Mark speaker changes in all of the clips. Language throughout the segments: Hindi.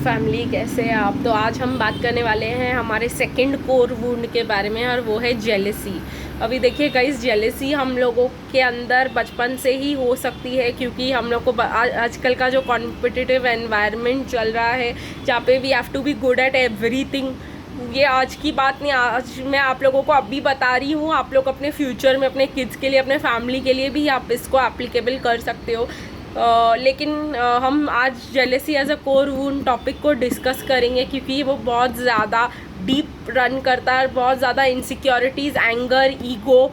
Speaker 1: फैमिली, कैसे हैं आप। तो आज हम बात करने वाले हैं हमारे सेकंड कोर वुंड के बारे में, और वो है जेलेसी। अभी देखिए गाइस, जेलेसी हम लोगों के अंदर बचपन से ही हो सकती है, क्योंकि हम लोग को आजकल का जो कॉम्पिटिटिव एनवायरनमेंट चल रहा है, जहाँ पे we have to be good at everything. ये आज की बात नहीं, आज मैं आप लोगों को अभी बता रही हूँ। आप लोग अपने फ्यूचर में, अपने किड्स के लिए, अपने फैमिली के लिए भी आप इसको एप्लीकेबल कर सकते हो। लेकिन हम आज jealousy as a core wound topic को डिस्कस करेंगे, क्योंकि वो बहुत ज़्यादा डीप रन करता है, बहुत ज़्यादा insecurities, anger, ego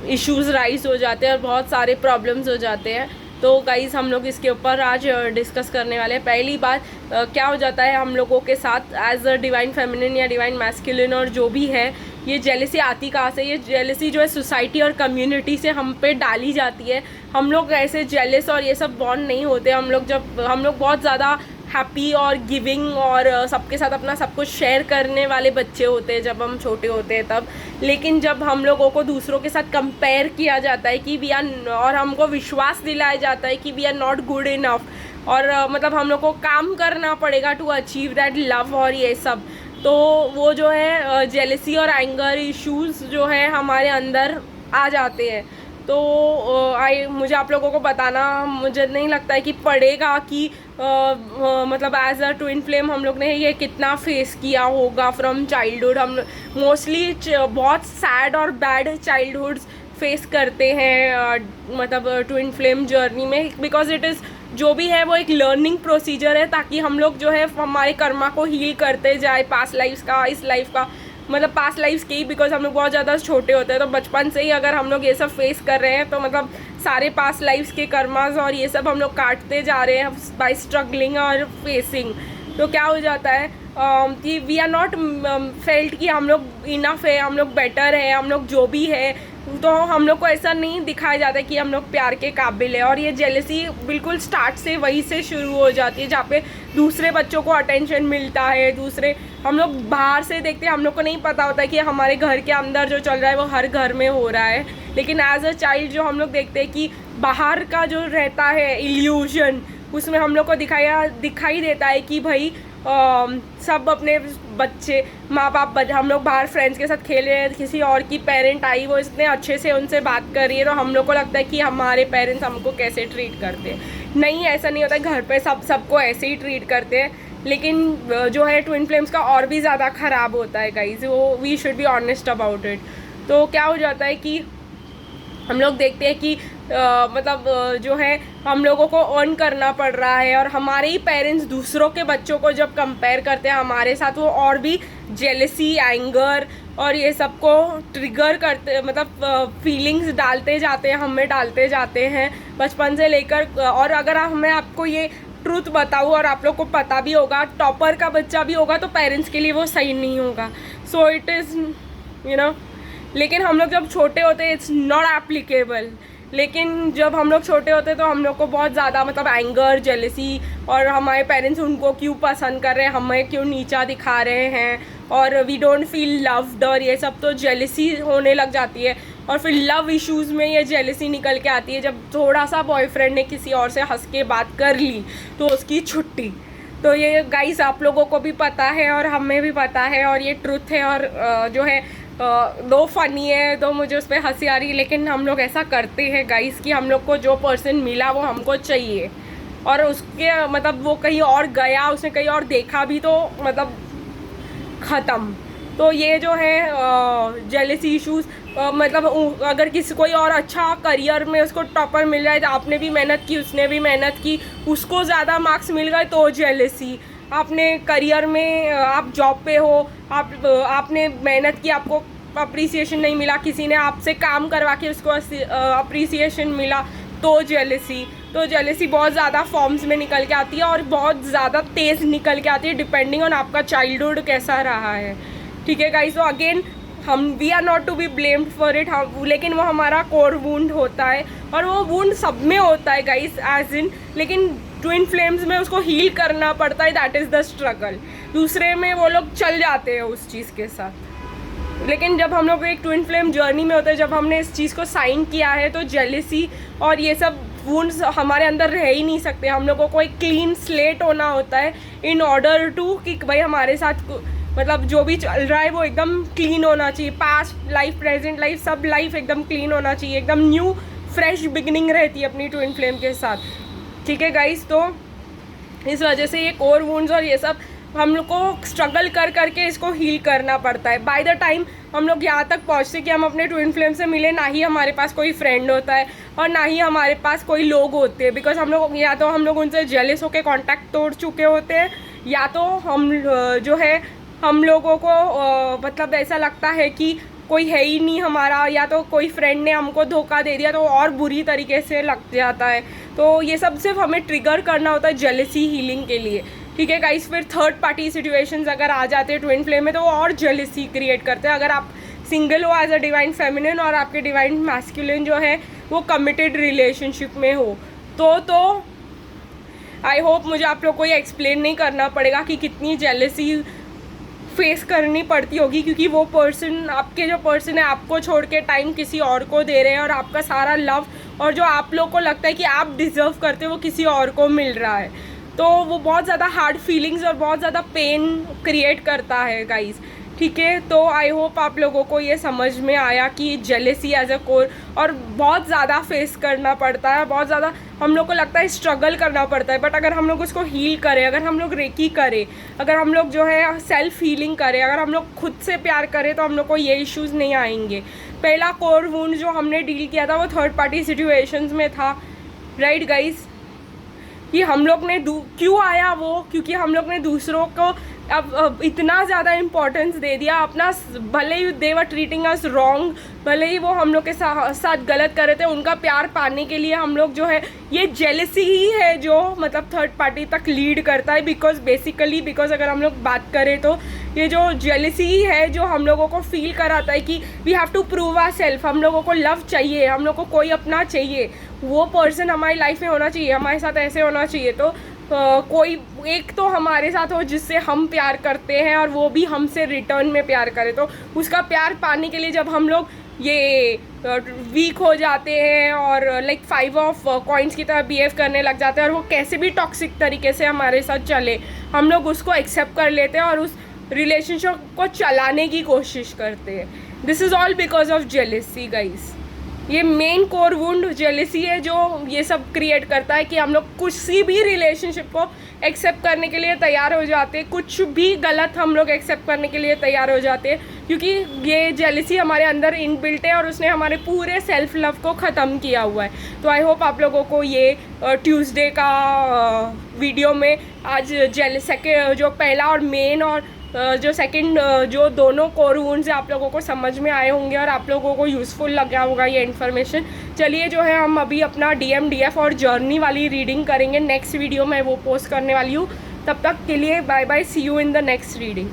Speaker 1: issues rise हो जाते हैं और बहुत सारे प्रॉब्लम्स हो जाते हैं। तो गाइज़, हम लोग इसके ऊपर आज डिस्कस करने वाले हैं। पहली बात, क्या हो जाता है हम लोगों के साथ एज अ डिवाइन फेमिनिन या डिवाइन मैस्कुलिन और जो भी है, ये जेलेसी आती कहाँ से। ये जेलेसी जो है सोसाइटी और कम्युनिटी से हम पे डाली जाती है। हम लोग ऐसे जेलेस और ये सब बॉन्ड नहीं होते। हम लोग बहुत ज़्यादा हैप्पी और गिविंग और सबके साथ अपना सब कुछ शेयर करने वाले बच्चे होते हैं जब हम छोटे होते हैं तब। लेकिन जब हम लोगों को दूसरों के साथ कंपेयर किया जाता है कि वी आर, और हमको विश्वास दिलाया जाता है कि we are not good enough, और मतलब हम लोग को काम करना पड़ेगा टू अचीव दैट लव और ये सब, तो वो जो है जेलेसी और एंगर इश्यूज़ जो है हमारे अंदर आ जाते हैं। तो मुझे आप लोगों को बताना, मुझे नहीं लगता है कि पड़ेगा कि मतलब एज अ ट्विन फ्लेम हम लोग ने ये कितना फेस किया होगा फ्रॉम चाइल्डहुड। हम मोस्टली बहुत सैड और बैड चाइल्डहुड्स फेस करते हैं मतलब ट्विन फ्लेम जर्नी में, बिकॉज इट इज़ जो भी है वो एक लर्निंग प्रोसीजर है, ताकि हम लोग जो है हमारे कर्मा को हील करते जाए, पास्ट लाइफ्स का, इस लाइफ का, मतलब पास्ट लाइफ्स के ही, बिकॉज हम लोग बहुत ज़्यादा छोटे होते हैं। तो बचपन से ही अगर हम लोग ये सब फेस कर रहे हैं, तो मतलब सारे पास्ट लाइफ्स के कर्मास और ये सब हम लोग काटते जा रहे हैं बाय स्ट्रगलिंग और फेसिंग। तो क्या हो जाता है कि वी आर नॉट फेल्ट कि हम लोग इनफ है, हम लोग बेटर है, हम लोग जो भी है, तो हम लोग को ऐसा नहीं दिखाया जाता कि हम लोग प्यार के काबिल है। और ये जेलेसी बिल्कुल स्टार्ट से वहीं से शुरू हो जाती है, जहाँ पे दूसरे बच्चों को अटेंशन मिलता है। दूसरे हम लोग बाहर से देखते हैं, हम लोग को नहीं पता होता है कि हमारे घर के अंदर जो चल रहा है वो हर घर में हो रहा है। लेकिन एज अ चाइल्ड जो हम लोग देखते हैं कि बाहर का जो रहता है इल्यूजन, उसमें हम लोग को दिखाई देता है कि भाई सब अपने बच्चे, माँ बाप, हम लोग बाहर फ्रेंड्स के साथ खेल रहे हैं, किसी और की पेरेंट आई, वो इतने अच्छे से उनसे बात कर रही है, तो हम लोग को लगता है कि हमारे पेरेंट्स हमको कैसे ट्रीट करते हैं। नहीं, ऐसा नहीं होता है। घर पे सबको ऐसे ही ट्रीट करते हैं। लेकिन जो है ट्विन फ्लेम्स का और भी ज़्यादा ख़राब होता है गाइज, वो we should be honest about it. तो क्या हो जाता है कि हम लोग देखते हैं कि मतलब जो है हम लोगों को अर्न करना पड़ रहा है, और हमारे ही पेरेंट्स दूसरों के बच्चों को जब कंपेयर करते हैं हमारे साथ, वो और भी जेलेसी, एंगर और ये सब को ट्रिगर करते, मतलब फीलिंग्स डालते जाते हैं, हमें डालते जाते हैं बचपन से लेकर। और अगर मैं आपको ये ट्रूथ बताऊँ, और आप लोग को पता भी होगा, टॉपर का बच्चा भी होगा तो पेरेंट्स के लिए वो सही नहीं होगा। So it is you know, लेकिन हम लोग जब छोटे होते हैं इट्स नॉट एप्लीकेबल। लेकिन जब हम लोग छोटे होते हैं तो हम लोग को बहुत ज़्यादा मतलब एंगर, जेलेसी, और हमारे पेरेंट्स उनको क्यों पसंद कर रहे हैं, हमें क्यों नीचा दिखा रहे हैं, और वी डोंट फील लव्ड, और ये सब, तो जेलेसी होने लग जाती है। और फिर लव इश्यूज़ में ये जेलेसी निकल के आती है, जब थोड़ा सा बॉयफ्रेंड ने किसी और से हंस के बात कर ली तो उसकी छुट्टी। तो ये गाइस आप लोगों को भी पता है और हमें भी पता है, और ये ट्रुथ है। और जो है दो फनी है, तो मुझे उस पर हंसी आ रही है, लेकिन हम लोग ऐसा करते हैं गाइस कि हम लोग को जो पर्सन मिला वो हमको चाहिए, और उसके मतलब वो कहीं और गया, उसने कहीं और देखा भी तो मतलब ख़त्म। तो ये जो है जेलेसी इश्यूज़, मतलब अगर कोई और अच्छा करियर में उसको टॉपर मिल रहा है, तो आपने भी मेहनत की, उसने भी मेहनत की, उसको ज़्यादा मार्क्स मिल गए तो जेलेसी। आपने करियर में, आप जॉब पे हो, आपने मेहनत की, आपको अप्रिसिएशन नहीं मिला, किसी ने आपसे काम करवा के उसको अप्रिसिएशन मिला तो जेलेसी। तो जेलेसी बहुत ज़्यादा फॉर्म्स में निकल के आती है, और बहुत ज़्यादा तेज़ निकल के आती है, डिपेंडिंग ऑन आपका चाइल्डहुड कैसा रहा है। ठीक है गाइस, तो again we are not to be blamed for it, लेकिन वो हमारा कोर वुंड होता है, और वो वुंड सब में होता है गाइस, एज इन। लेकिन ट्विन फ्लेम्स में उसको हील करना पड़ता है, दैट इज़ द स्ट्रगल। दूसरे में वो लोग चल जाते हैं उस चीज़ के साथ। लेकिन जब हम लोग एक ट्विन फ्लेम जर्नी में होते हैं, जब हमने इस चीज़ को साइन किया है, तो जेलेसी और ये सब वुंड्स हमारे अंदर रह ही नहीं सकते। हम लोगों को एक क्लीन स्लेट होना होता है इन ऑर्डर टू कि भाई हमारे साथ मतलब जो भी चल रहा है वो एकदम क्लीन होना चाहिए। पास्ट लाइफ, प्रेजेंट लाइफ, सब लाइफ एकदम क्लीन होना चाहिए, एकदम न्यू फ्रेश बिगिनिंग रहती है अपनी ट्विन फ्लेम के साथ। ठीक है गाइस, तो इस वजह से ये कोर वुंड्स और ये सब हम लोग को स्ट्रगल कर करके इसको हील करना पड़ता है। बाय द टाइम हम लोग यहाँ तक पहुँचते कि हम अपने ट्विन फ्लेम से मिले, ना ही हमारे पास कोई फ्रेंड होता है और ना ही हमारे पास कोई लोग होते हैं, बिकॉज हम लोग या तो हम लोग उनसे जेलस होकर कॉन्टैक्ट तोड़ चुके होते हैं, या तो हम जो है हम लोगों को मतलब ऐसा लगता है कि कोई है ही नहीं हमारा, या तो कोई फ्रेंड ने हमको धोखा दे दिया, तो और बुरी तरीके से लग जाता है। तो ये सब सिर्फ हमें ट्रिगर करना होता है जेलसी हीलिंग के लिए। ठीक है गाइस, फिर थर्ड पार्टी सिचुएशंस अगर आ जाते हैं ट्विन फ्लेम में तो वो और जेलसी क्रिएट करते हैं। अगर आप सिंगल हो एज अ डिवाइन फेमिनिन और आपके डिवाइन मैस्कुलिन जो है वो कमिटेड रिलेशनशिप में हो तो आई होप मुझे आप लोग को ये एक्सप्लेन नहीं करना पड़ेगा कि कितनी जेलसी फेस करनी पड़ती होगी, क्योंकि वो पर्सन, आपके जो पर्सन है, आपको छोड़ के टाइम किसी और को दे रहे हैं और आपका सारा लव और जो आप लोग को लगता है कि आप डिज़र्व करते हो वो किसी और को मिल रहा है। तो वो बहुत ज़्यादा हार्ड फीलिंग्स और बहुत ज़्यादा पेन क्रिएट करता है गाइस। ठीक है, तो आई होप आप लोगों को ये समझ में आया कि जेलेसी एज अ कोर और बहुत ज़्यादा फेस करना पड़ता है, बहुत ज़्यादा हम लोग को लगता है स्ट्रगल करना पड़ता है। बट अगर हम लोग उसको हील करें, अगर हम लोग रेकी करें, अगर हम लोग जो है सेल्फ हीलिंग करें, अगर हम लोग खुद से प्यार करें तो हम लोग को ये इश्यूज़ नहीं आएंगे। पहला कोर वुंड जो हमने डील किया था वो थर्ड पार्टी सिचुएशंस में था, राइट गाइस, कि हम लोग ने क्यों आया वो, क्योंकि हम लोग ने दूसरों को अब इतना ज़्यादा इम्पोर्टेंस दे दिया अपना, भले ही दे वर ट्रीटिंग अस रॉन्ग, भले ही वो हम लोग के साथ गलत कर रहे थे, उनका प्यार पाने के लिए हम लोग जो है, ये जेलसी ही है जो मतलब थर्ड पार्टी तक लीड करता है। बिकॉज अगर हम लोग बात करें तो ये जो जेलसी ही है जो हम लोगों को फील कराता है कि we have to prove our self, हम लोगों को लव चाहिए, हम लोग को कोई अपना चाहिए, वो पर्सन हमारी लाइफ में होना चाहिए, हमारे साथ ऐसे होना चाहिए। तो कोई एक तो हमारे साथ हो जिससे हम प्यार करते हैं और वो भी हमसे रिटर्न में प्यार करे। तो उसका प्यार पाने के लिए जब हम लोग ये वीक हो जाते हैं और लाइक 5 ऑफ कॉइन्स की तरह बिहेव करने लग जाते हैं और वो कैसे भी टॉक्सिक तरीके से हमारे साथ चले, हम लोग उसको एक्सेप्ट कर लेते हैं और उस रिलेशनशिप को चलाने की कोशिश करते हैं। This is all because of jealousy guys. ये मेन कोर वुंड जेलेसी है जो ये सब क्रिएट करता है कि हम लोग किसी भी रिलेशनशिप को एक्सेप्ट करने के लिए तैयार हो जाते हैं, कुछ भी गलत हम लोग एक्सेप्ट करने के लिए तैयार हो जाते हैं, क्योंकि ये जेलेसी हमारे अंदर इनबिल्ट है और उसने हमारे पूरे सेल्फ लव को ख़त्म किया हुआ है। तो आई होप आप लोगों को ये ट्यूसडे का वीडियो में आज जो पहला और मेन और जो सेकंड जो दोनों कोर वुंड्स आप लोगों को समझ में आए होंगे और आप लोगों को यूज़फुल लगा होगा ये इन्फॉर्मेशन। चलिए जो है हम अभी अपना DMDF और जर्नी वाली रीडिंग करेंगे, नेक्स्ट वीडियो में वो पोस्ट करने वाली हूँ। तब तक के लिए bye bye, see you in the next reading.